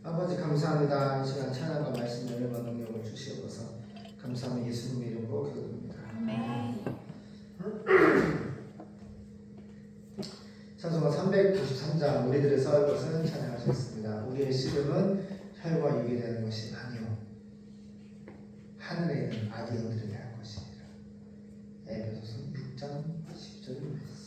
아버지 감사합니다. 이 시간 찬양과 말씀 연회와 능력을 주시옵소서. 감사하며 예수님의 이름으로 기도드립니다. 아멘. 찬송가 393장 우리들의 설 것은 찬양하셨습니다. 우리의 씨름은 혈과 육이 되는 것이 아니요 하늘에 있는 아기 영들에 대한 것이니라. 에베소서 6장 10절을 말씀.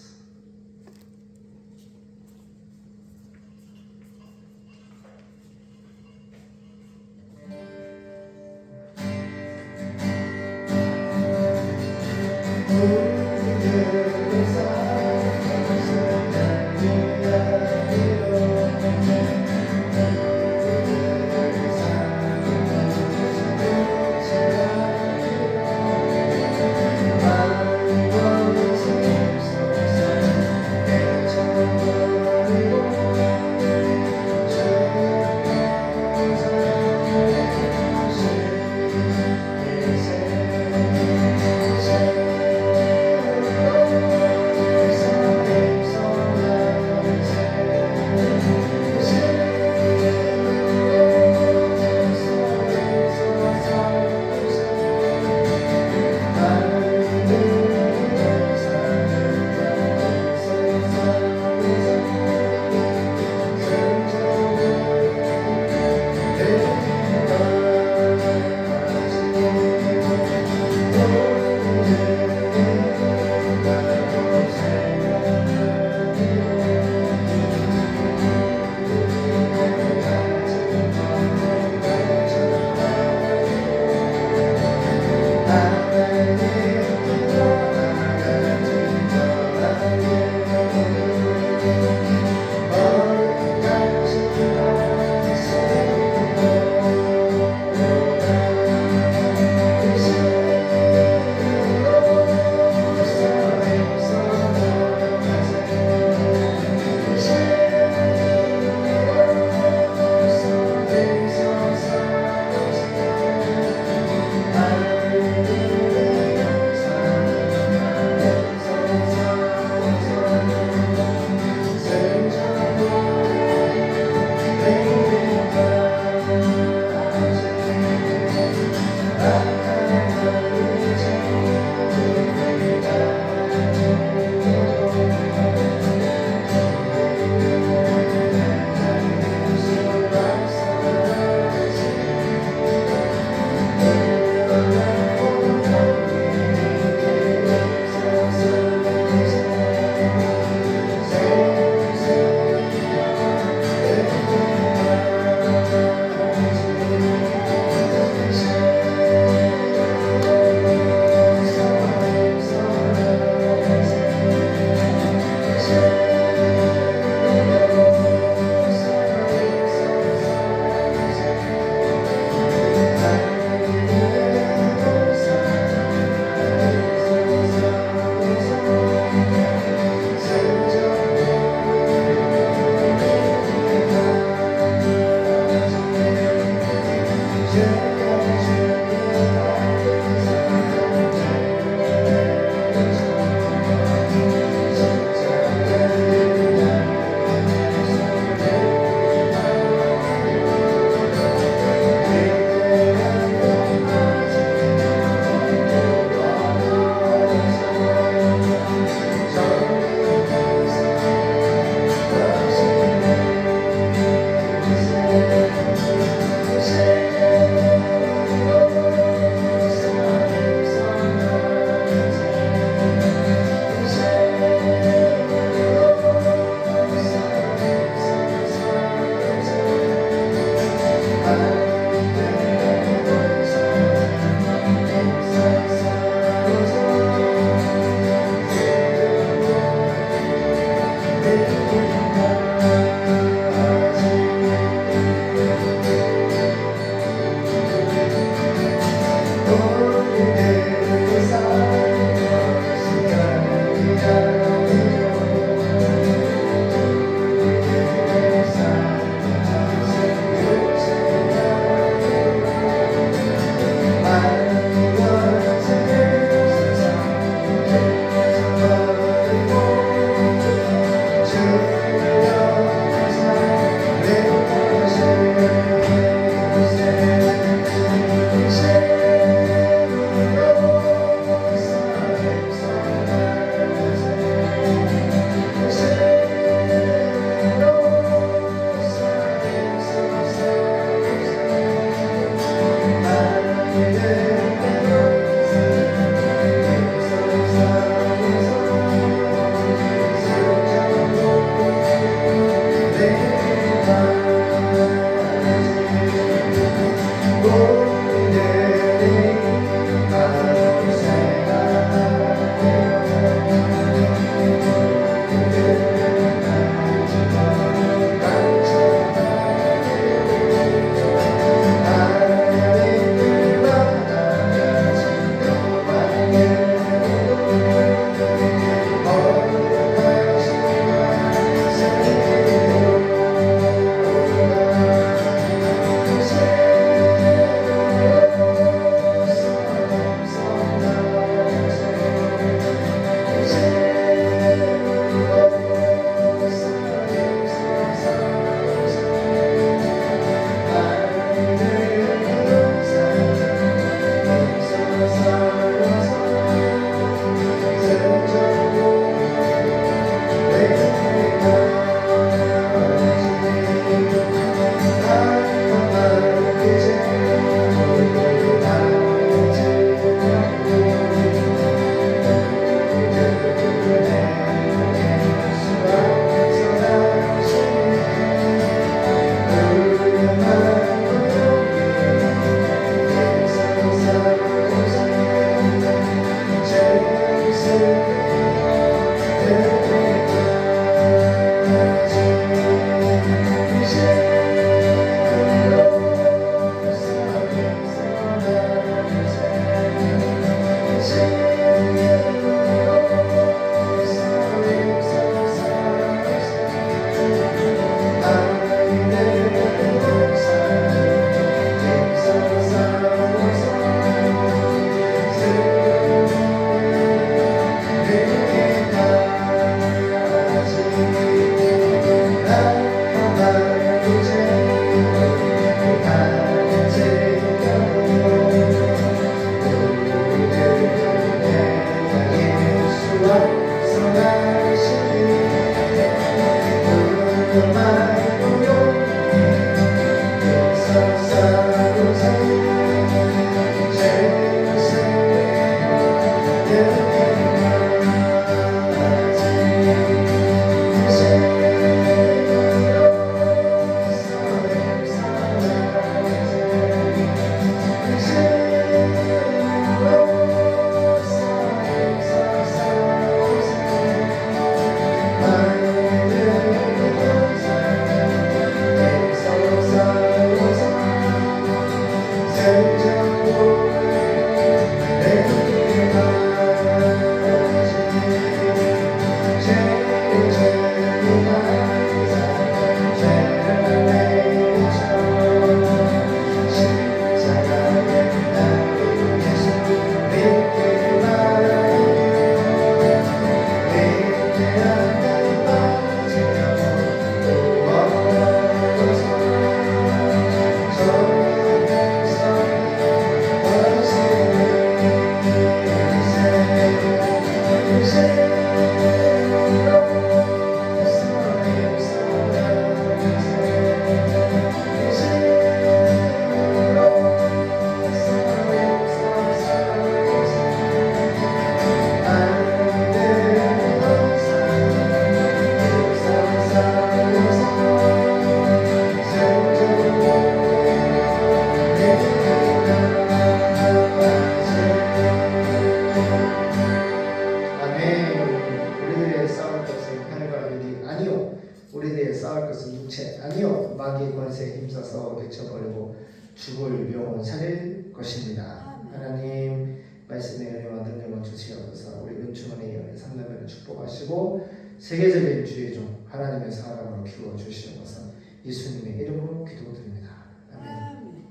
우리들의 싸울 것은 육체 아니요 마귀의 권세에 힘써서 외쳐버리고 죽을 영혼 살릴 것입니다. 하나님 말씀의 은혜와 능력을 주시옵소서. 우리 은총원의 연애 상담회를 축복하시고 세계적인 주의 종 하나님의 사람으로 키워주시옵소서. 예수님의 이름으로 기도드립니다. 아멘.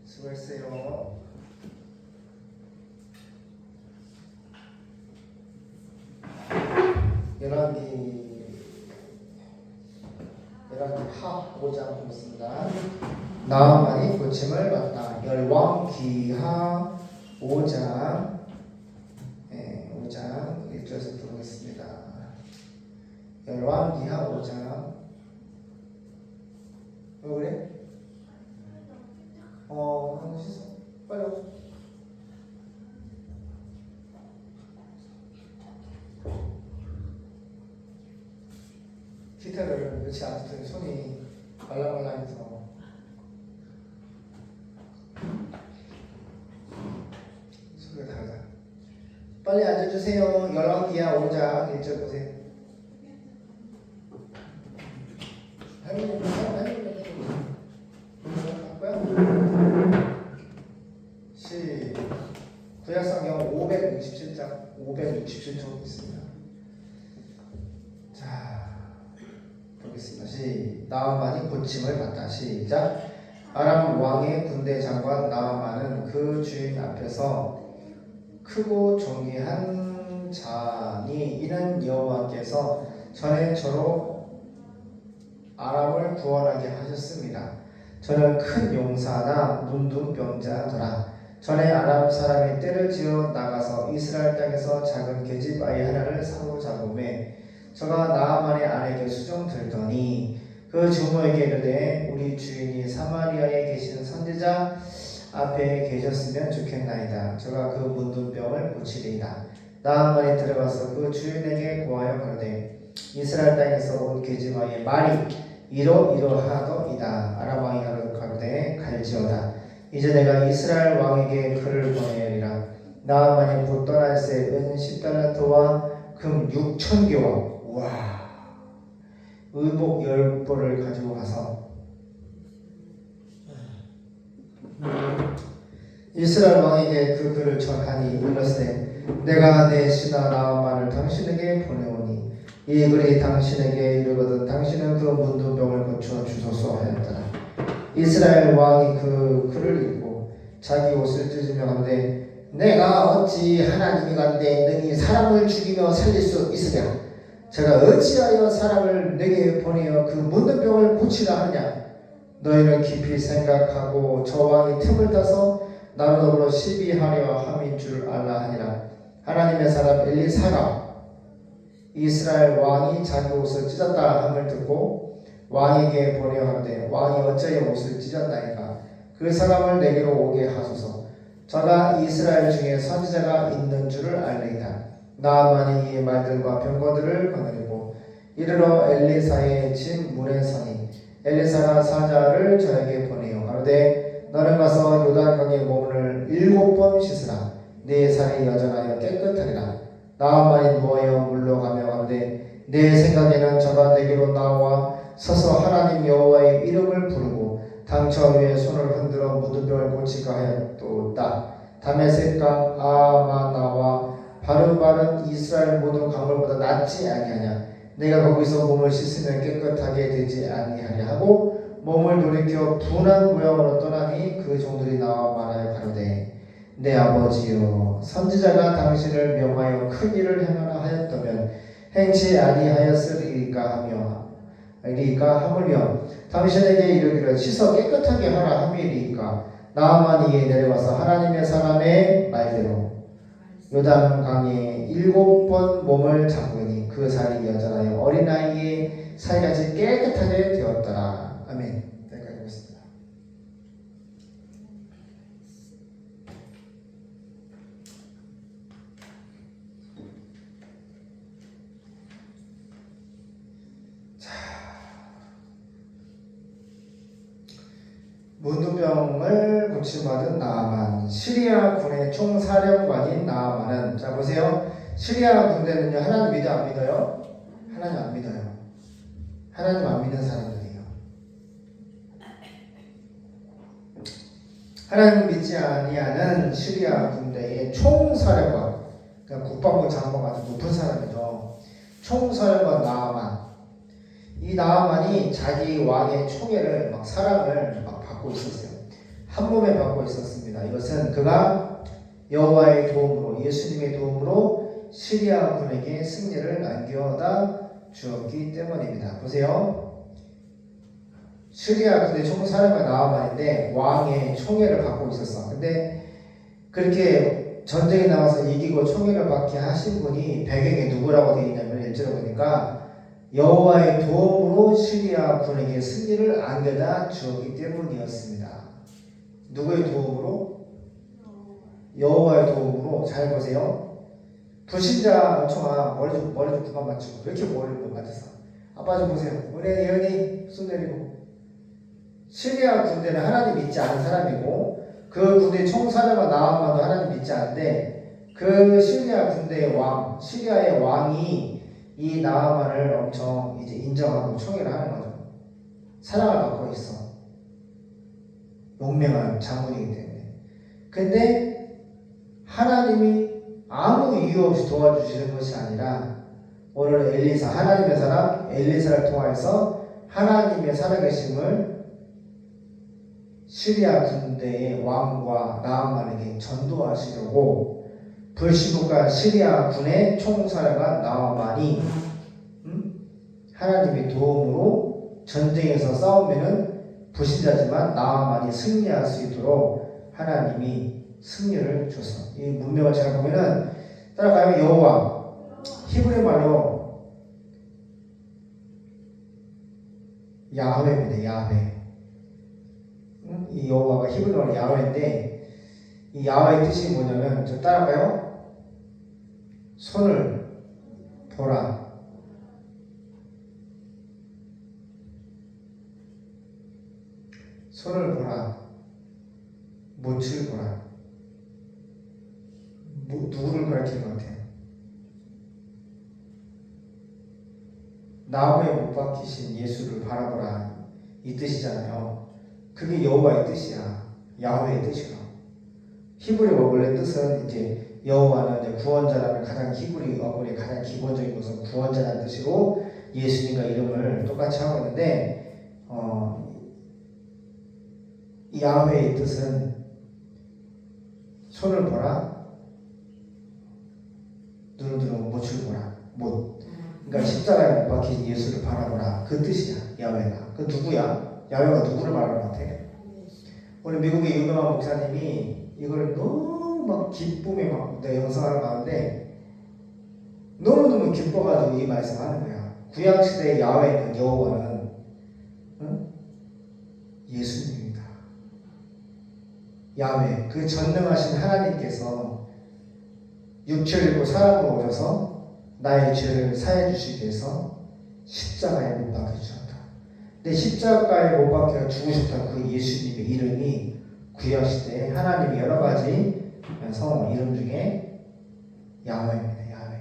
수고했어요. 열왕기 하 5장 보겠습니다. 나아만이 고침을 받다. 열왕기하 5장 5장 1절에서 들어보겠습니다. 열왕기하 5장 왜 그래? 한번 씻어. 빨리 와. 기타를 며칠 안 쳤더니 손이 말랑말랑해서 소리가 다르다. 빨리 앉아주세요. 열왕기야 5장 1절 보세요. 할머니 구약성경 567장 567쪽 있습니다. 자 보겠습니다. 나아만이 고침을 받다. 시작. 아람 왕의 군대 장관 나아만은 그 주인 앞에서 크고 존귀한 자니 이는 여호와께서 전에 저로 아람을 구원하게 하셨습니다. 저는 큰 용사나 문둥병자더라. 전에 아람 사람이 떼를 지어 나가서 이스라엘 땅에서 작은 계집 아이 하나를 사로잡음에 저가 나아만의 아내에게 수종 들더니 그 주모에게 이르되 우리 주인이 사마리아에 계시는 선지자 앞에 계셨으면 좋겠나이다. 저가 그 문둥병을 고치리이다. 나아만이 들어가서 그 주인에게 고하여 가로되 이스라엘 땅에서 온 계집 아이의 말이 이러하더이다. 아람 왕이 가로되 갈지어다. 이제 내가 이스라엘 왕에게 그를 보내리라. 나아만이 곧 떠날새 은 10달란트와 금 6,000개와 의복 10벌을 가지고 가서 이스라엘 왕에게 그 글을 전하니 이르시되 내가 내 신하 나아만을 당신에게 보내오니 이 글이 당신에게 이르거든 당신은 그 문둥병을 고쳐 주소서 하였더라. 이스라엘 왕이 그 글을 읽고 자기 옷을 찢으며 가로되 내가 어찌 하나님이간데 능히 사람을 죽이며 살릴 수 있으랴. 제가 어찌하여 사람을 내게 보내어 그 문둥병을 고치라 하느냐. 너희는 깊이 생각하고 저 왕이 틈을 타서 나로 더불어 시비하려 함인 줄 알라 하니라. 하나님의 사람 엘리사가 이스라엘 왕이 자기 옷을 찢었다 함을 듣고 왕에게 보내어 하되 왕이 어찌하여 옷을 찢었나이까. 그 사람을 내게로 오게 하소서. 저가 이스라엘 중에 선지자가 있는 줄을 알리이다. 나아만이 이 말들과 병거들을 거느리고 이르러 엘리사의 집 문에 서니 엘리사가 사자를 저에게 보내어 가로되 너는 가서 요단강에 몸을 7번 씻으라. 네 살이 여전하여 깨끗하리라. 나아만이 누워여 물러가며 가로되 내 생각에는 저가 내게로 나와 서서 하나님 여호와의 이름을 부르고 당처 위에 손을 흔들어 문둥병을 고칠까 하였도다. 다메섹강 아마나와 바르바른 이스라엘 모든 강물보다 낫지 아니하냐. 내가 거기서 몸을 씻으면 깨끗하게 되지 아니하냐 하고 몸을 돌이켜 분한 모양으로 떠나니 그 종들이 나와 말하여 가로되 내 아버지여 선지자가 당신을 명하여 큰 일을 행하라 하였다면 행치 아니하였으리까 하물며 당신에게 이르기를 씻어 깨끗하게 하라 함이리까. 나아만이 내려가서 하나님의 사람의 말대로 요단강에 7번 몸을 잠그니 그 살이 여전하여 어린아이의 살같이 깨끗하게 되었더라. 아멘. 여기까지 보겠습니다. 문둥병을 고침받은 나아만. 시리아 군의 총사령관인 나아만은 자 보세요. 시리아 군대는요 하나님 믿어 안 믿어요? 하나님 안 믿어요. 하나님 안 믿는 사람들이에요. 하나님 믿지 아니하는 시리아 군대의 총사령관, 그러니까 국방부 장관 같은 높은 사람이죠. 총사령관 나아만. 이 나아만이 자기 왕의 총애를 사랑을 받고 있었어요. 한 몸에 받고 있었습니다. 이것은 그가 여호와의 도움으로 예수님의 도움으로 시리아 군에게 승리를 안겨다 주었기 때문입니다. 보세요. 시리아 군의 총사령관 나아만인데 왕의 총애를 받고 있었어. 근데 그렇게 전쟁에 나가서 이기고 총애를 받게 하신 분이 배경에 누구라고 되어 있냐면 1절에 보니까 여호와의 도움으로 시리아 군에게 승리를 안겨다 주었기 때문이었습니다. 누구의 도움으로? 여호와의 도움으로. 잘 보세요. 불신자 청아 머리 좀 그만 맞추고 왜 이렇게 머리를 못 맞았어? 아빠 좀 보세요. 우리 예언이 손 내리고. 시리아 군대는 하나님 믿지 않은 사람이고 그 군대 총사령관 나아만도 하나님 믿지 않는데 그 시리아 군대의 왕, 시리아의 왕이 이 나아만을 엄청 이제 인정하고 총애를 하는 거죠. 사랑을 받고 있어. 용맹한 장군이기 때문에. 근데 하나님이 아무 이유 없이 도와주시는 것이 아니라 오늘 엘리사, 하나님의 사람 엘리사를 통해서 하나님의 살아계심을 시리아 군대의 왕과 나아만에게 전도하시려고 불시국간 시리아 군의 총사령관 나아만이 하나님의 도움으로 전쟁에서 싸우면은 불신자지만 나아만이 승리할 수 있도록 하나님이 승리를 줬어. 이 문명을 잘 보면은 따라가면 여호와 히브리 말로 야훼입니다. 야훼. 이 여호와가 히브리 말로 야훼인데 이 야훼의 뜻이 뭐냐면 저 따라가요. 손을 보라. 손을 보라. 못을 보라. 누구를 가리키는 것 같아요? 나무에 못 박히신 예수를 바라보라. 이 뜻이잖아요. 그게 여호와의 뜻이야. 야훼의 뜻이야. 히브리 원래 뜻은 이제 여호와는 이제 구원자라는 가장 히브리 어근의 가장 기본적인 것은 구원자라는 뜻이고 예수님과 이름을 똑같이 하고 있는데 야훼의 뜻은 손을 보라, 눈을 들어 못을 보라, 못. 그러니까 십자가에 못 박힌 예수를 바라보라. 그 뜻이야. 야훼가. 그 누구야? 야훼가 누구를 말하는 것 같아? 오늘 미국의 유명한 목사님이 이걸 너무 막 기쁨에 막 내 영상을 봤는데 너무너무 기뻐가지고 이 말씀하는 거야. 구약시대의 야훼는 여호와는 예수님입니다. 야훼 그 전능하신 하나님께서 육체를 입고 사람으로 오셔서 나의 죄를 사해 주시기 위해서 십자가에 못 박혀 주셨다. 근데 십자가에 못 박혀 죽으셨던 그 예수님의 이름이 구약시대에 하나님의 여러 가지 성어 이름 중에 야훼입니다. 야훼.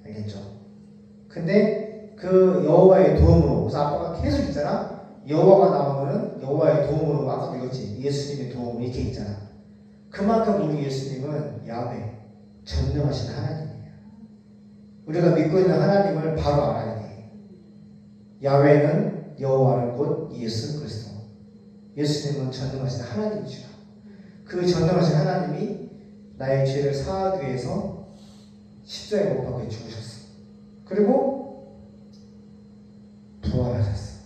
알겠죠? 근데 그 여호와의 도움으로 그래서 아빠가 계속 있잖아. 여호와가 나오면은 여호와의 도움으로 아까도 읽었지. 예수님의 도움 이렇게 있잖아. 그만큼 우리 예수님은 야훼 전능하신 하나님이에요. 우리가 믿고 있는 하나님을 바로 알아야 돼. 야훼는 여호와는 곧 예수 그리스도. 예수님은 전능하신 하나님이시라. 그 전능하신 하나님이 나의 죄를 사하기 위해서 십자가에 못 박혀 죽으셨어. 그리고 부활하셨어.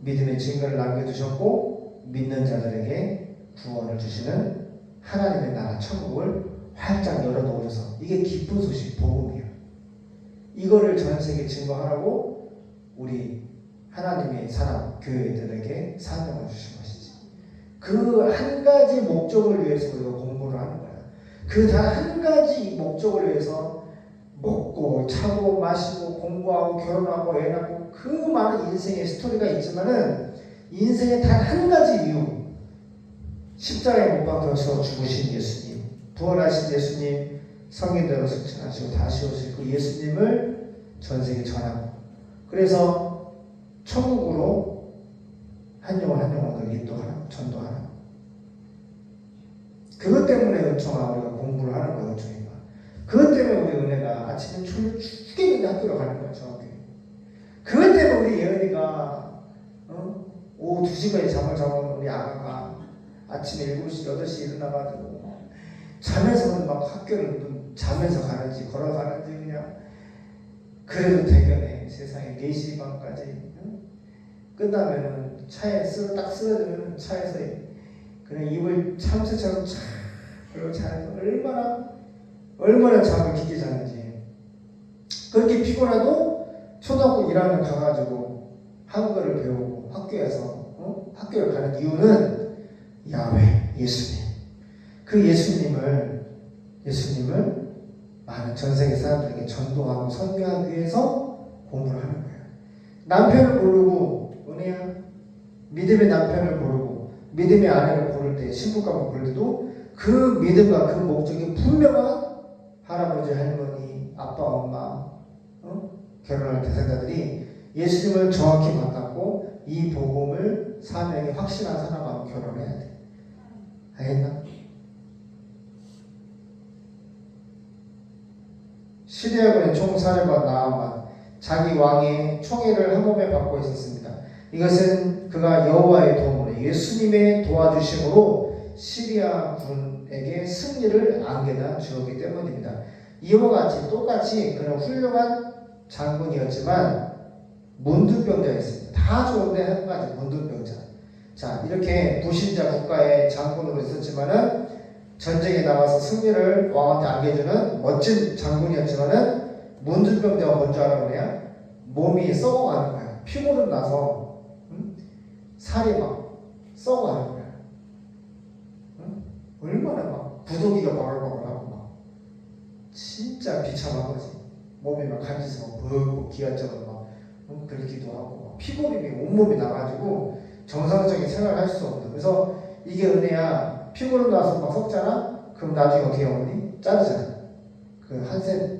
믿음의 증거를 남겨주셨고 믿는 자들에게 구원을 주시는 하나님의 나라 천국을 활짝 열어놓으셔서 이게 기쁜 소식 복음이에요. 이거를 전 세계에 증거하라고 우리 하나님의 사람 교회들에게 사명을 주신 것이지. 그 한 가지 목적을 위해서 우리가 공부를 하는 거야. 그 단 한 가지 목적을 위해서 먹고 차고 마시고 공부하고 결혼하고 애 낳고 그 많은 인생의 스토리가 있지만은 인생의 단 한 가지 이유 십자가에 못 박혀서 죽으신 예수님, 부활하신 예수님, 성인대로 승천하시고 다시 오실 그 예수님을 전 세계에 전하고 그래서 천국으로 한 영혼 한 영혼을 인도하라고 전도하라고. 그것 때문에 은총아 우리가 공부를 하는 거예요. 은총이가. 그것 때문에 우리 은혜가 아침에 죽겠는데 학교로 가는 거야. 정확히. 그것 때문에 우리 예은이가 오후 2시까지 잠을 자고 우리 아가가 아침에 7시 8시 일어나가지고 잠에서는 막 학교를 잠에서 가는지 걸어가는지 그냥 그래도 대견해. 세상에 4시 반까지 끝나면은 차에 딱 쓰러지면 차에서 그냥 입을 참새처럼 촥 그리고 자면서 얼마나 잠을 깊게 자는지. 그렇게 피곤해도 초등학교 1학년 가가지고 한국어를 배우고 학교에서 학교를 가는 이유는 야훼 예수님. 그 예수님을 많은 전 세계 사람들에게 전도하고 선교하기 위해서 공부를 하는 거예요. 남편을 고르고 은혜야 믿음의 남편을 고르고 믿음의 아내를 고를 때 신부감을 고를 때도 그 믿음과 그 목적이 분명한 할아버지 할머니 아빠 엄마 결혼할 대상자들이 예수님을 정확히 만났고 이 복음을 사명이 확실한 사람하고 결혼해야 돼. 알겠나? 시리아 군의 총사령관 나아만 자기 왕의 총애를 한 몸에 받고 있었습니다. 이것은 그가 여호와의 도움으로 예수님의 도와주심으로 시리아 군에게 승리를 안겨다 주었기 때문입니다. 이와 같이 똑같이 그는 훌륭한 장군이었지만 문둥병자였습니다. 다 좋은데 한 가지 문둥병자. 자, 이렇게 불신자 국가의 장군으로 있었지만은 전쟁에 나가서 승리를 왕한테 안겨주는 멋진 장군이었지만은 문둥병자가 뭔지 알아 그래야 몸이 썩어가는 거야. 피고름 나서 살이 막 썩어가는 거야. 얼마나 막 부동기가 바글바글하고 막 진짜 비참한 거지. 몸이 막 간지서 붓고 기관처럼 막 긁기도 하고 막 피고름이 온몸이 나가지고 정상적인 생활을 할 수 없는. 그래서 이게 은혜야. 피고름 나서 막 썩잖아. 그럼 나중에 어떻게 어머니 자르잖아. 그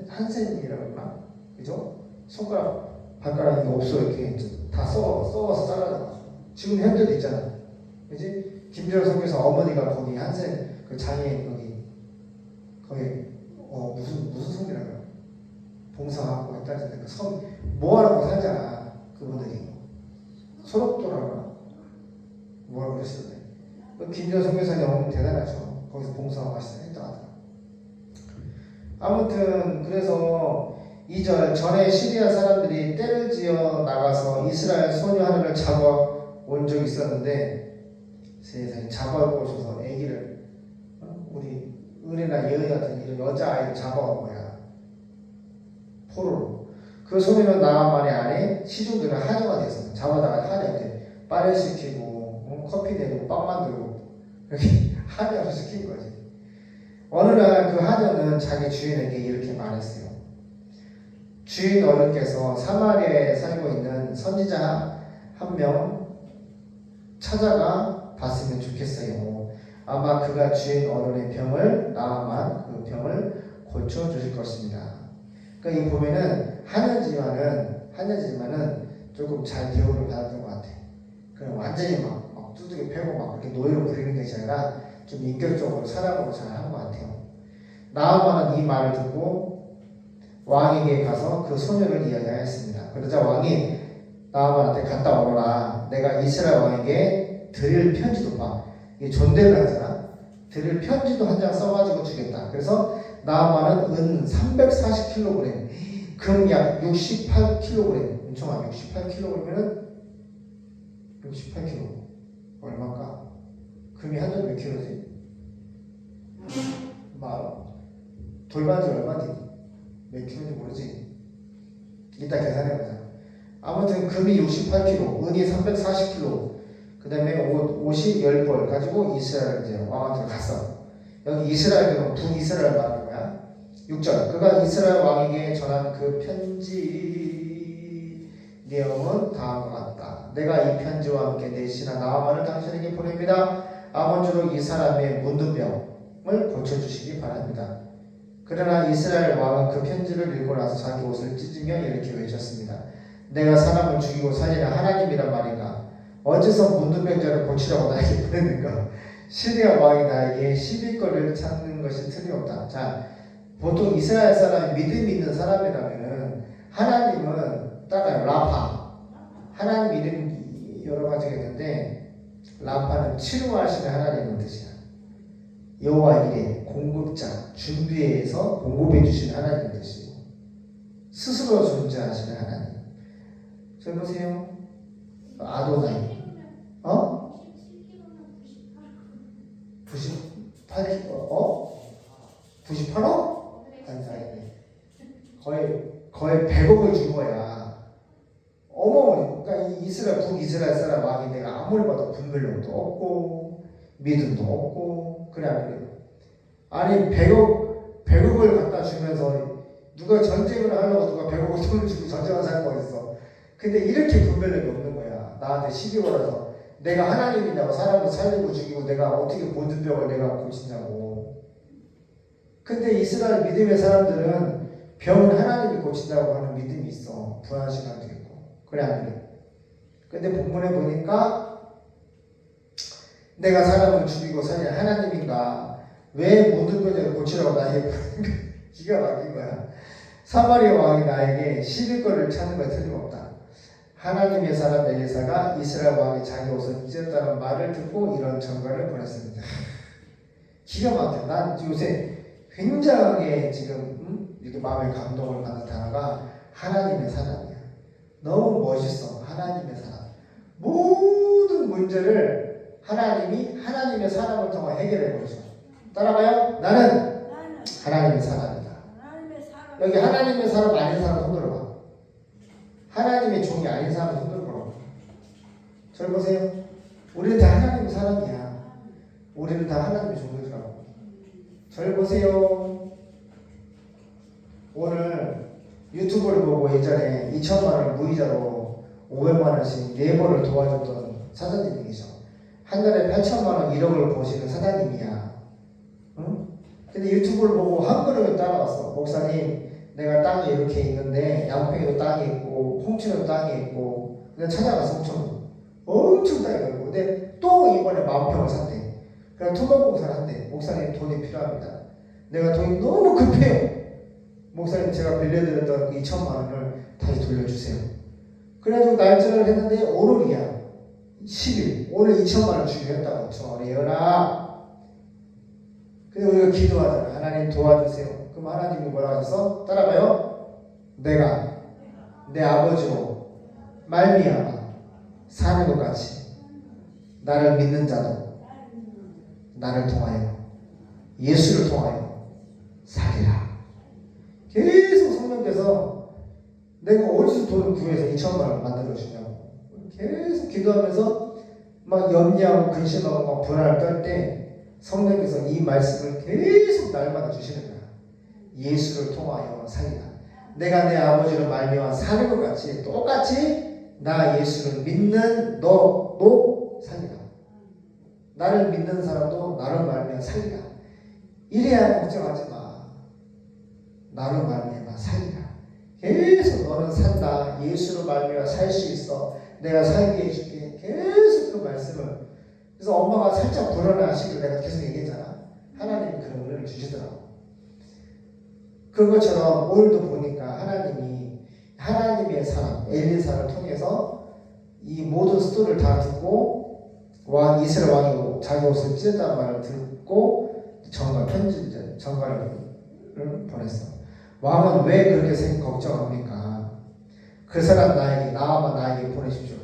한센이라고 했나? 그죠? 손가락 발가락이 없어 이렇게 다 썩어서 잘라져가지고 지금 현재도 있잖아. 그지? 김재열 선교사 어머니가 거기 한센 그 장애인 거기 무슨 성이라고요? 봉사하고 했다는데 그 성 뭐하라고 살잖아. 그분들이 소록도라고 뭐라고 그랬었네. 김재열 선교사님 너무 대단하죠. 거기서 봉사하고 하시다 하더라. 아무튼 그래서 2절 전에 시리아 사람들이 떼를 지어 나가서 이스라엘 소녀 하나를 잡아온 적이 있었는데 세상에 잡아올 곳에서 아기를 우리 은혜나 예의 같은 이런 여자아이를 잡아온 거야. 포로로. 그 소녀는 나만의 아내 시중들은 하녀가 됐어. 잡아다가 하녀한테 빨래시키고 커피 내리고 빵 만들고 이렇게 하녀로 시킨 거지. 어느 날 그 하녀는 자기 주인에게 이렇게 말했어요. 주인 어른께서 사마리아에 살고 있는 선지자 한 명 찾아가 봤으면 좋겠어요. 아마 그가 주인 어른의 병을 나아만 그 병을 고쳐주실 것입니다. 그러니까 이 보면은 하녀지만은 조금 잘 대우를 받았던 것 같아. 그냥 완전히 막 두들겨 패고 막 그렇게 노예로 부리는 것이 아니라 좀 인격적으로 사랑으로 잘 한 것 같아요. 나아만은 이 말을 듣고 왕에게 가서 그 소녀를 이야기하였습니다. 그러자 왕이 나아만한테 갔다 오너라. 내가 이스라엘 왕에게 드릴 편지도 봐. 이게 존대를 하잖아. 드릴 편지도 한 장 써가지고 주겠다. 그래서 나아만은 은 340kg, 금 약 68kg, 엄청 68kg면은 68kg 얼마일까? 금이 한 점 몇 킬로지? 돌반지 얼마지? 몇 킬로인지 모르지? 이따 계산해보자. 아무튼 금이 68kg, 은이 340kg, 그 다음에 옷이 10벌 가지고 이스라엘 이제 왕한테 갔어. 여기 이스라엘은 북이스라엘 말하는 거야. 6절 그가 이스라엘 왕에게 전한 그 편지 내용은 다음과 같다. 내가 이 편지와 함께 내 신하 나아만을 당신에게 보냅니다. 아몬주로 이 사람의 문둥병을 고쳐주시기 바랍니다. 그러나 이스라엘 왕은 그 편지를 읽고 나서 자기 옷을 찢으며 이렇게 외쳤습니다. 내가 사람을 죽이고 살리는 하나님이란 말인가? 어째서 문둥병자를 고치라고 나에게 보냈는가? 시리아 왕이 나에게 시비거리를 찾는 것이 틀림없다. 자, 보통 이스라엘 사람이 믿음이 있는 사람이라면은 하나님은 따라요. 라파. 하나님 이름이 여러 가지가 있는데 라파는 치료하시는 하나님의 뜻이야. 여호와 이레 공급자, 준비해서 공급해 주시는 하나님의 뜻이고 스스로 존재하시는 하나님. 저 보세요. 아도나이. 98kg? 98억? 아니. 거의 100억을 준 거야. 그러니까 북이스라엘 사람 왕이 내가 아무리 봐도 분별력도 없고 믿음도 없고 그래 안 그래요? 아니 100억을 갖다 주면서 누가 전쟁을 하려고 누가 100억을 돈을 주고 전쟁을 살 거였어. 근데 이렇게 분별력이 없는 거야. 나한테 시비 걸어서 내가 하나님이냐고 사람을 살리고 죽이고 내가 어떻게 본드병을 내가 고치냐고. 근데 이스라엘 믿음의 사람들은 병은 하나님이 고친다고 하는 믿음이 있어. 부활 시간도 있고. 그래 안 그래? 근데 본문에 보니까 내가 사람을 죽이고 살리는 하나님인가 왜 문둥병자를 고치라고 나에게 기가 막힌 거야. 사마리아 왕이 나에게 시비거리를 찾는 것에 틀림없다. 하나님의 사람 엘리사가 이스라엘 왕이 자기 옷을 찢었다는 말을 듣고 이런 전가를 보냈습니다. 기가 막혀. 난 요새 굉장하게 지금 이렇게 마음의 감동을 받는 단어가 하나님의 사람이야. 너무 멋있어. 하나님의 사람. 모든 문제를 하나님이 하나님의 사람을 통해 해결해 버리죠. 따라가요. 나는 하나님의 사람이다. 여기 하나님의 사람 아닌 사람 손 들어봐. 하나님의 종이 아닌 사람 손 들어봐. 절 보세요. 우리는 다 하나님의 사람이야. 우리는 다 하나님의 종들이라고. 절 보세요. 오늘 유튜브를 보고 예전에 2천만 원을 무이자로 500만 원씩 4번을 도와줬던 사장님이 계셔. 한 달에 8천만 원 1억을 보시는 사장님이야. 응? 근데 유튜브를 보고 한 걸음에 따라왔어. 목사님, 내가 땅이 이렇게 있는데 양평에도 땅이 있고 홍천에도 땅이 있고 그냥 찾아가서 엄청 땅이 넓고 근데 또 이번에 10,000평을 샀대. 그냥 토목공사를 한대. 목사님 돈이 필요합니다. 내가 돈이 너무 급해요. 목사님 제가 빌려드렸던 2천만 원을 다시 돌려주세요. 그래가지고 날짜를 했는데 오늘이야. 10일. 오늘 2천만 원 주기로 했다고. 저래요라. 그래서 우리가 기도하잖아. 하나님 도와주세요. 그럼 하나님이 뭐라고 하셔서 따라가요. 내가 내 아버지로 말미암아 사는 것 같이 나를 믿는 자도 나를 통하여 예수를 통하여 살리라. 계속 성령께서 내가 어디서 돈을 구해서 2천만 원 만들어주냐고 계속 기도하면서 막 염려하고 근심하고 막 불안을 떨 때 성령께서 이 말씀을 계속 날마다 주시는 거야. 예수를 통하여 살리라. 내가 내 아버지를 말미암아 사는 것 같이 똑같이 나 예수를 믿는 너도 살리라. 나를 믿는 사람도 나를 말미암아 살리라. 이래야 걱정하지 마. 나를 말미암아 살리라. 계속 너는 산다. 예수로 말미암아 살 수 있어. 내가 살게 해줄게. 계속 그 말씀을. 그래서 엄마가 살짝 불안하시길 내가 계속 얘기했잖아. 하나님이 그런 은혜를 주시더라고. 그것처럼 오늘도 보니까 하나님이 하나님의 사람 엘리사를 통해서 이 모든 스토리를 다 듣고 왕 이스라엘 왕이 자기 옷을 찢었다는 말을 듣고 전가를 보냈어. 왕은 왜 그렇게 걱정합니까? 그 사람 나에게 보내십시오.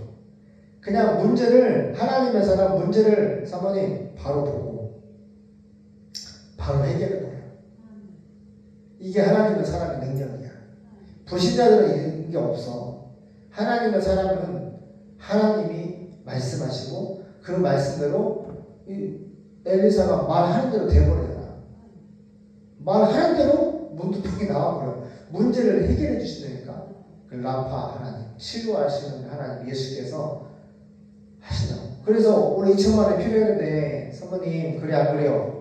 그냥 문제를 하나님의 사람 문제를 사모님 바로 보고 바로 해결해 버려. 이게 하나님의 사람의 능력이야. 불신자들은 이게 없어. 하나님의 사람은 하나님이 말씀하시고 그 말씀대로 엘리사가 말하는 대로 돼버리잖아. 말하는 대로 문둥병이 나와버려. 문제를 해결해 주시니까 그 라파 하나님, 치료하시는 하나님 예수께서 하신다고. 그래서 오늘 2천만 원이 필요했는데 사모님 그래 안 그래요?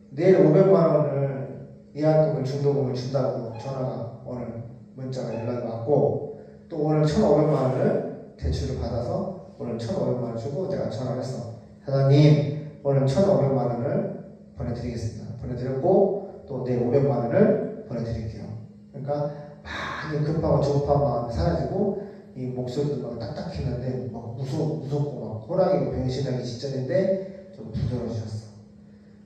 내일 500만 원을 예약금을 중도금을 준다고 전화가 오늘 문자가 연락이 왔고 또 오늘 1,500만 원을 대출을 받아서 오늘 1,500만 원 주고 내가 전화를 했어. 사장님 오늘 1,500만 원을 보내드리겠습니다. 보내드렸고 또 내일 500만 원을 보내드릴게요. 그러니까 많이 급하고 조급한 마음이 사라지고 이 목소리도 막 딱딱했는데 막 무섭고 막 호랑이로 변신하기 직전인데 좀 부드러워지셨어.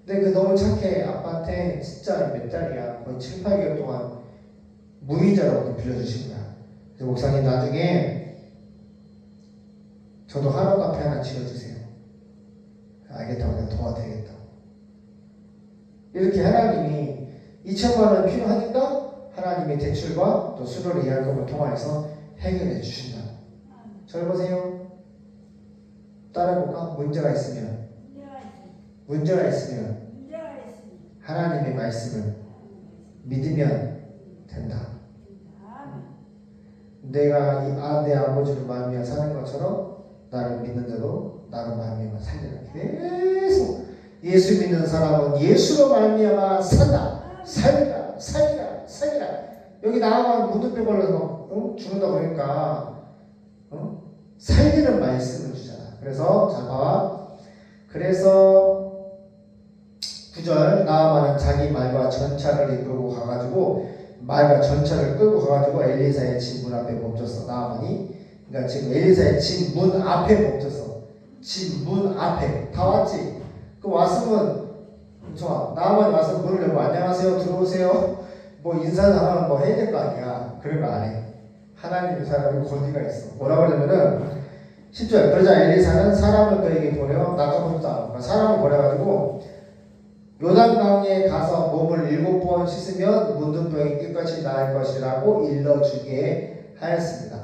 근데 그 너무 착해. 아빠한테 진짜 몇 달이야. 거의 7, 8개월 동안 무이자라고 빌려주신 거야. 그래서 목사님 나중에 저도 한옥 카페 하나 지어주세요. 알겠다고 내가 도와드리겠다고. 이렇게 하나님이 2천만 원 필요하니까 하나님의 대출과 또 수료를 예약금을 통해서 해결해 주신다. 절 보세요. 따라해볼까? 문제가 있으면 하나님의 말씀을 믿으면 된다. 내가 내 아버지를 말미암아 사는 것처럼 나를 믿는 자도 나를 말미암아 살리라. 계속 예수 믿는 사람은 예수로 말미암아 산다. 살리라, 살리라, 살리라. 여기 나가면 무덤뼈 걸려서 죽는다 그러니까 살리는 말씀을 주잖아. 그래서 자 봐. 그래서 9절 나아만은 자기 말과 전차를 이끌고 가가지고 말과 전차를 끌고 가가지고 엘리사의 집 문 앞에 멈췄어. 나아만이 그러니까 지금 엘리사의 집 문 앞에 멈췄어. 집 문 앞에 다 왔지. 그 왔으면 좋아. 나아만이 와서 문을 열고 안녕하세요 들어오세요 뭐 인사하면 뭐 해야 될 거 아니야. 그런 거 안 해. 하나님의 사람이 권위가 있어. 뭐라고 하냐면은 10절 그러자 엘리사는 사람을 그에게 보내어 나가보지도 않고 사람을 보내가지고 요단강에 가서 몸을 7번 씻으면 문둥병이 끝까지 나을 것이라고 일러주게 하였습니다.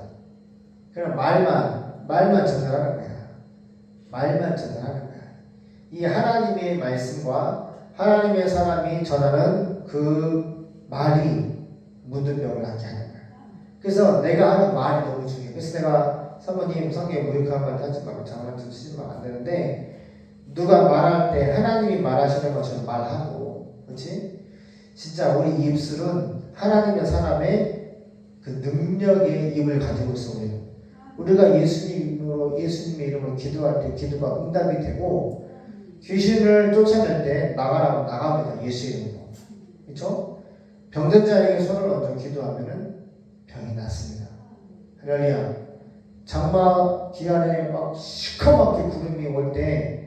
그냥 말만 전달하는 거야. 말만 전달하는 거야. 이 하나님의 말씀과 하나님의 사람이 전하는 그 말이 문둥병을 낫게 하는 거야. 그래서 내가 하는 말이 너무 중요해. 그래서 내가 사모님 성경 모욕한 말 하지 말고 장난 좀 치지 마 안 되는데 누가 말할 때 하나님이 말하시는 것처럼 말하고, 그렇지? 진짜 우리 입술은 하나님의 사람의 그 능력의 입을 가지고 있어. 우리가 예수님의 이름으로 기도할 때 기도가 응답이 되고 귀신을 쫓아낼 때 나가라고 나갑니다. 예수 이름으로. 그렇죠? 병든 자에게 손을 얹어 기도하면은 병이 낫습니다. 할렐루야. 장마 기간에 막 시커멓게 구름이 올 때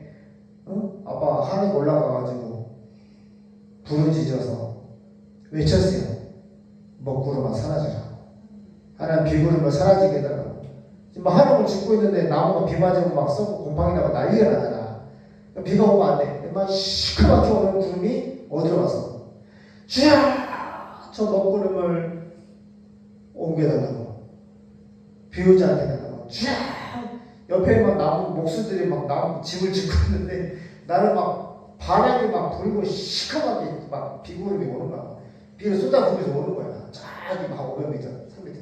아빠 하늘 올라가가지고 부르짖어서 외쳤어요. 먹구름아 사라져라. 하나님 비구름을 사라지게 해달라고. 지금 하늘을 짓고 있는데 나무가 비 맞으면 막 썩고 곰팡이 나고 난리가 나잖아. 비가 오면 안 돼. 막 시커멓게 오는 구름이 어디로 가서 주야 저 먹구름을 옮겨달라고. 비 오지 않게 해달라고. 주야 옆에 막 나무 목수들이 막 나무 집을 짓고 있는데 나는 막 바람이 막 불고 시커멓게 막 비구름이 오는 거야. 비를 쏟아부으면서 오는 거야. 쫙 막 500m, 3m.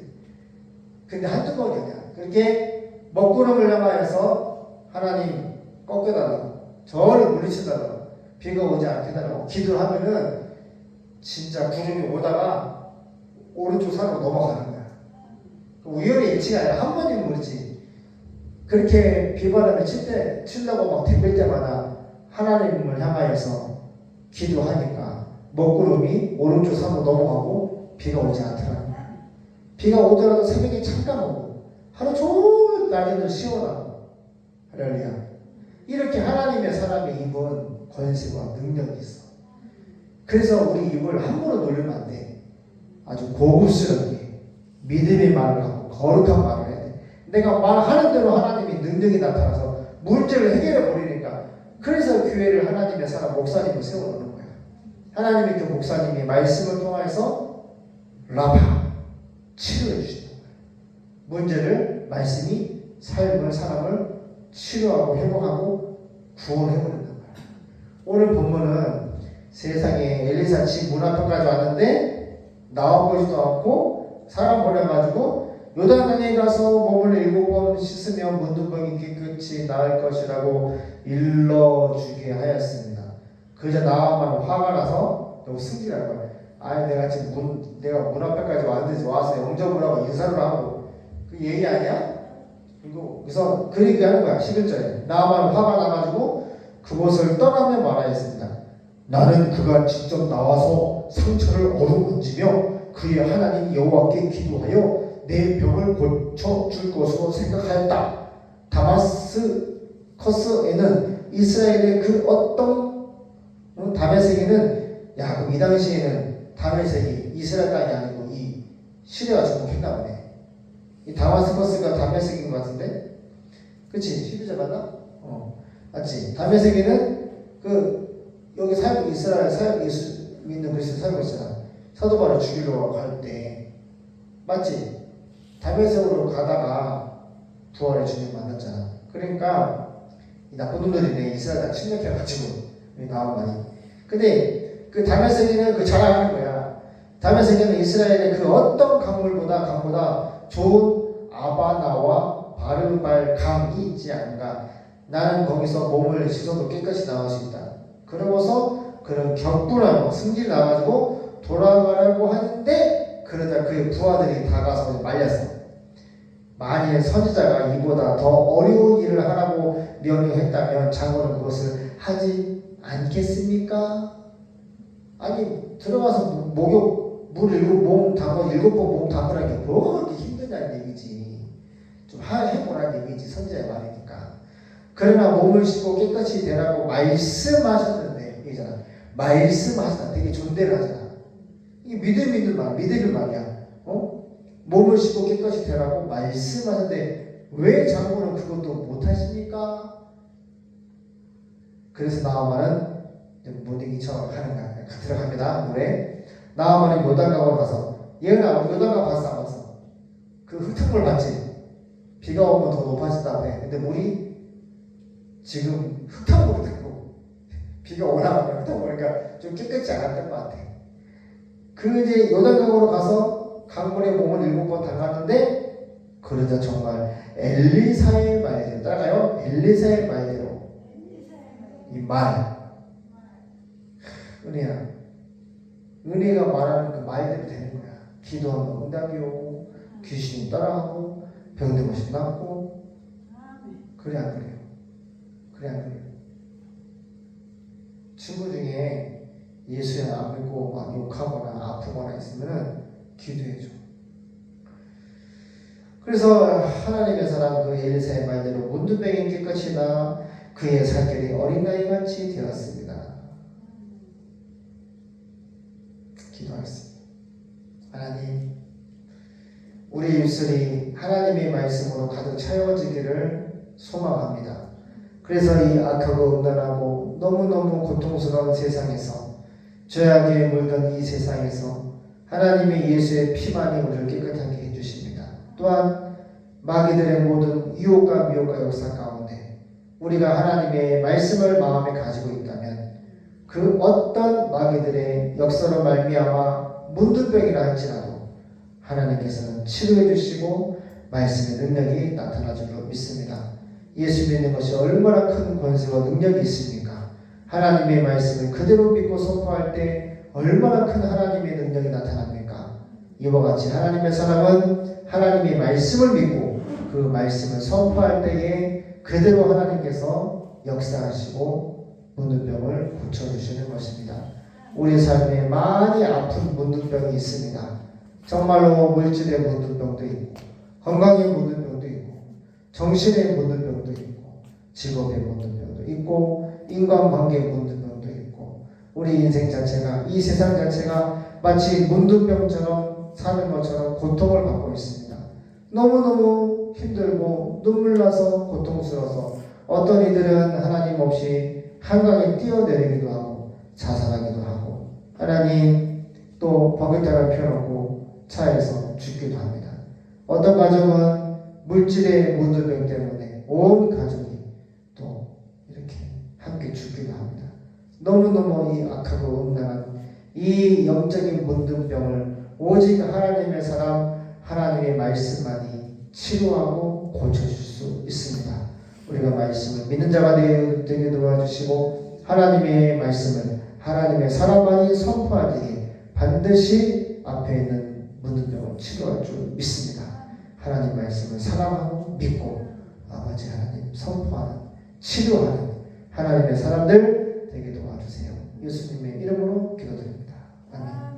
근데 한두 번이 아니야. 그렇게 먹구름을 향하여서 하나님 꺾여달라고, 저를 물리쳐달라고, 비가 오지 않게 해달라고 기도를 하면은 진짜 구름이 오다가 오른쪽 산으로 넘어가는 거야. 우연의 일치가 아니라 한 번이면 모르지. 그렇게 비바람이 칠라고 막 덤빌 때마다 하나님을 향하여서 기도하니까 먹구름이 오른쪽 산으로 넘어가고 비가 오지 않더라고요. 비가 오더라도 새벽에 잠깐 오고 하루 종일 낮에도 시원하고. 할렐루야. 이렇게 하나님의 사람의 입은 권세와 능력이 있어. 그래서 우리 입을 함부로 놀리면 안 돼. 아주 고급스럽게 믿음의 말을 하고 거룩한 말을 해야 돼. 내가 말하는 대로 하나님의 능력이 나타나서 문제를 해결해 버리니까. 그래서 교회를 하나님의 사람 목사님을 세워놓는 거야. 하나님의 그 목사님이 말씀을 통해서 라파 치료해 주시는 거야. 문제를 말씀이 삶을 사람을 치료하고 회복하고 구원해버리는 거야. 오늘 본문은 세상에 엘리사 집 문 앞까지 왔는데 나와보지도 않고 사람 보내가지고 요단강에 가서 몸을 7번 씻으면 문둥병이 깨끗이 나을 것이라고 일러주게 하였습니다. 그저 나와만 화가 나서 너무 승질할 거야. 아니 내가 지금 내가 문 앞에까지 왔는데 와서 영접을 하고 인사를 하고 그 예의 아니야? 그래서 그 얘기 하는 거야. 11절에 나와만 화가 나가지고 그곳을 떠나며 말하였습니다. 나는 그가 직접 나와서 상처를 어루만지며 그의 하나님 여호와께 기도하여 내 병을 고쳐줄 것으로 생각하였다. 다마스커스에는 이스라엘의 그 어떤 다메섹에는 그럼 이 당시에는 다메섹이 이스라엘 땅이 아니고 이 시리아가 정복했나 보네. 이 다마스커스가 다메섹인 것 같은데, 그치? 12절 맞나? 맞지? 다메섹에는 여기 살고 이스라엘 예수 믿는 그리스도 살고 있잖아. 사도 바울을 죽이러 갈 때, 맞지? 다메섹으로 가다가 부활의 주님 만났잖아. 그러니까 이 나쁜 놈들이네. 이스라엘 다 침략해가지고 나온 말이. 근데 그 다메섹에는 그 자랑하는 거야. 다메섹에는 이스라엘의 그 어떤 강보다 좋은 아바나와 바르발강이 있지 않은가. 나는 거기서 몸을 씻어도 깨끗이 나올 수 있다. 그러고서 그런 격분하고 승질 나가지고 돌아가려고 하는데 그러자 그의 부하들이 다가서 말렸어. 만일 선지자가 이보다 더 어려운 일을 하라고 명령했다면 장로는 그것을 하지 않겠습니까? 아니 들어가서 목욕 물 몸 담고 7번 몸 담으라는 게 뭐가 그렇게 힘드냐는 얘기지. 좀 해보라는 얘기지. 선지자의 말이니까. 그러나 몸을 씻고 깨끗이 되라고 말씀하셨는데 이잖아. 말씀하셨다. 되게 존대를 하잖아. 이게 믿음의 말이야. 몸을 씻고 깨끗이 되라고 말씀하셨는데 왜 장로는 그것도 못하십니까? 그래서 나아만은 못 이기처럼 하는 거야. 들어갑니다. 물에. 나아만은 요단강으로 가서 예은아 우리 요단강 봤어 안 봤어? 그 흙탕물 봤지? 비가 오면 더 높아진다고 해. 근데 물이 지금 흙탕물이 되고 비가 올라가면 흙탕물이니까 좀 깨끗지 않았던 것 같아. 그 이제 요단강으로 가서 강물에 몸을 7번 담갔는데 그러자 정말 엘리사의 말대로 따라가요. 엘리사의 말대로 이 말 은혜가 말하는 그 말대로 되는 거야. 기도하면 응답이 오고 귀신이 따라가고 병든 것이 낫고. 그래 안 그래요? 그래 안 그래요? 친구 중에 예수에 안 믿고 막 욕하거나 아프거나 있으면은 기도해줘. 그래서 하나님의 사람 그 엘리사의 말대로 문둥병이 깨끗이 나 그의 살결이 어린아이같이 되었습니다. 기도하겠습니다. 하나님, 우리 입술이 하나님의 말씀으로 가득 차여지기를 소망합니다. 그래서 이 악하고 음란하고 너무너무 고통스러운 세상에서 죄악에 물든 이 세상에서 하나님의 예수의 피만이 우리를 깨끗하게 해주십니다. 또한 마귀들의 모든 유혹과 미혹과 역사 가운데 우리가 하나님의 말씀을 마음에 가지고 있다면 그 어떤 마귀들의 역사로 말미암아 문둥병이라 할지라도 하나님께서는 치료해 주시고 말씀의 능력이 나타나 줄로 믿습니다. 예수 믿는 것이 얼마나 큰 권세와 능력이 있습니까? 하나님의 말씀을 그대로 믿고 선포할 때 얼마나 큰 하나님의 능력이 나타납니까? 이와 같이 하나님의 사람은 하나님의 말씀을 믿고 그 말씀을 선포할 때에 그대로 하나님께서 역사하시고 문둥병을 고쳐주시는 것입니다. 우리 삶에 많이 아픈 문둥병이 있습니다. 정말로 물질의 문둥병도 있고 건강의 문둥병도 있고 정신의 문둥병도 있고 직업의 문둥병도 있고 인간관계의 문둥병도 있고 우리 인생 자체가 이 세상 자체가 마치 문둥병처럼 사는 것처럼 고통을 받고 있습니다. 너무너무 힘들고 눈물 나서 고통스러워서 어떤 이들은 하나님 없이 한강에 뛰어내리기도 하고 자살하기도 하고 하나님 또 버글다를 펴놓고 차에서 죽기도 합니다. 어떤 가정은 물질의 문둥병 때문에 온 가족이 또 이렇게 함께 죽기도 합니다. 너무너무 이 악하고 음란한 이 영적인 문둥병을 오직 하나님의 사람 하나님의 말씀만이 치료하고 고쳐줄 수 있습니다. 우리가 말씀을 믿는 자가 되게 도와주시고 하나님의 말씀을 하나님의 사람만이 선포할 때에 반드시 앞에 있는 문둥병을 치료할 줄 믿습니다. 하나님 말씀을 사랑하고 믿고 아버지 하나님 선포하는 치료하는 하나님의 사람들 되게 도와주세요. 예수님의 이름으로 기도드립니다. 아멘.